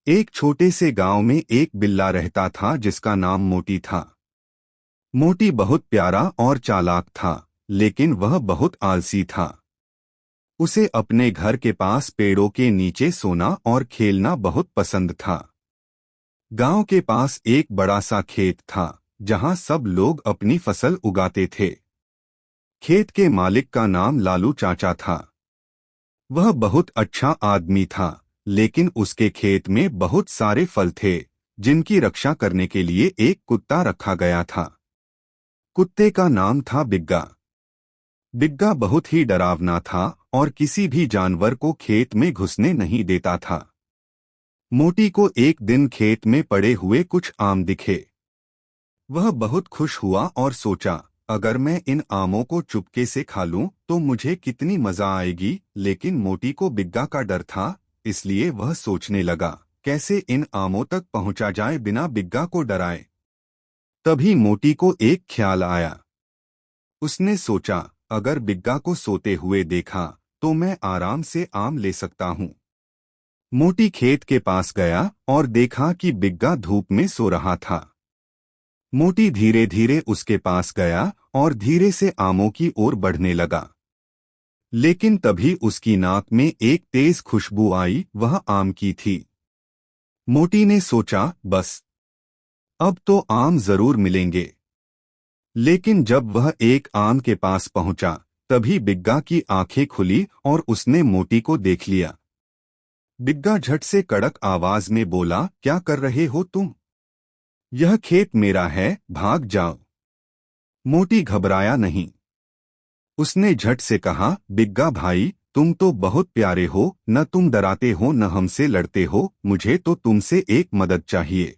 एक छोटे से गांव में एक बिल्ला रहता था जिसका नाम मोटी था। मोटी बहुत प्यारा और चालाक था, लेकिन वह बहुत आलसी था। उसे अपने घर के पास पेड़ों के नीचे सोना और खेलना बहुत पसंद था। गांव के पास एक बड़ा सा खेत था जहां सब लोग अपनी फसल उगाते थे। खेत के मालिक का नाम लालू चाचा था। वह बहुत अच्छा आदमी था, लेकिन उसके खेत में बहुत सारे फल थे जिनकी रक्षा करने के लिए एक कुत्ता रखा गया था। कुत्ते का नाम था बिग्गा। बिग्गा बहुत ही डरावना था और किसी भी जानवर को खेत में घुसने नहीं देता था। मोटी को एक दिन खेत में पड़े हुए कुछ आम दिखे। वह बहुत खुश हुआ और सोचा, अगर मैं इन आमों को चुपके से खा लूं तो मुझे कितनी मजा आएगी। लेकिन मोटी को बिग्गा का डर था, इसलिए वह सोचने लगा कैसे इन आमों तक पहुंचा जाए बिना बिग्गा को डराए। तभी मोटी को एक ख्याल आया। उसने सोचा, अगर बिग्गा को सोते हुए देखा तो मैं आराम से आम ले सकता हूं। मोटी खेत के पास गया और देखा कि बिग्गा धूप में सो रहा था। मोटी धीरे धीरे उसके पास गया और धीरे से आमों की ओर बढ़ने लगा। लेकिन तभी उसकी नाक में एक तेज खुशबू आई, वह आम की थी। मोटी ने सोचा, बस अब तो आम जरूर मिलेंगे। लेकिन जब वह एक आम के पास पहुंचा, तभी बिग्गा की आंखें खुली और उसने मोटी को देख लिया। बिग्गा झट से कड़क आवाज में बोला, क्या कर रहे हो तुम? यह खेत मेरा है, भाग जाओ। मोटी घबराया नहीं। उसने झट से कहा, बिग्गा भाई, तुम तो बहुत प्यारे हो, न तुम डराते हो न हमसे लड़ते हो, मुझे तो तुमसे एक मदद चाहिए।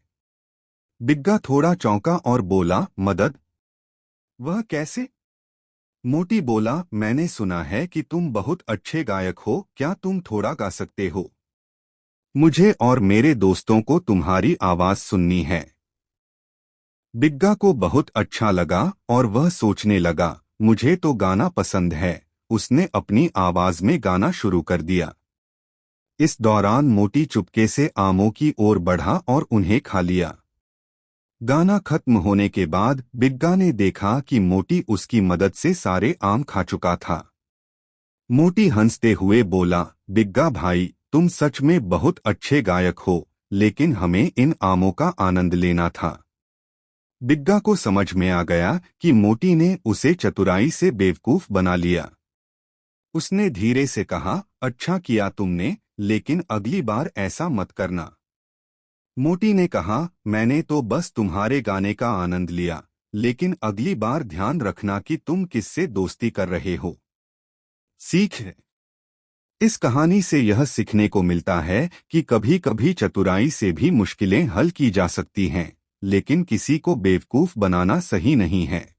बिग्गा थोड़ा चौंका और बोला, मदद? वह कैसे? मोटी बोला, मैंने सुना है कि तुम बहुत अच्छे गायक हो, क्या तुम थोड़ा गा सकते हो? मुझे और मेरे दोस्तों को तुम्हारी आवाज सुननी है। बिग्गा को बहुत अच्छा लगा और वह सोचने लगा, मुझे तो गाना पसंद है। उसने अपनी आवाज में गाना शुरू कर दिया। इस दौरान मोटी चुपके से आमों की ओर बढ़ा और उन्हें खा लिया। गाना खत्म होने के बाद बिग्गा ने देखा कि मोटी उसकी मदद से सारे आम खा चुका था। मोटी हंसते हुए बोला, बिग्गा भाई, तुम सच में बहुत अच्छे गायक हो, लेकिन हमें इन आमों का आनंद लेना था। बिग्गा को समझ में आ गया कि मोटी ने उसे चतुराई से बेवकूफ बना लिया। उसने धीरे से कहा, अच्छा किया तुमने, लेकिन अगली बार ऐसा मत करना। मोटी ने कहा, मैंने तो बस तुम्हारे गाने का आनंद लिया, लेकिन अगली बार ध्यान रखना कि तुम किससे दोस्ती कर रहे हो। सीख है। इस कहानी से यह सीखने को मिलता है कि कभी कभी चतुराई से भी मुश्किलें हल की जा सकती हैं, लेकिन किसी को बेवकूफ बनाना सही नहीं है।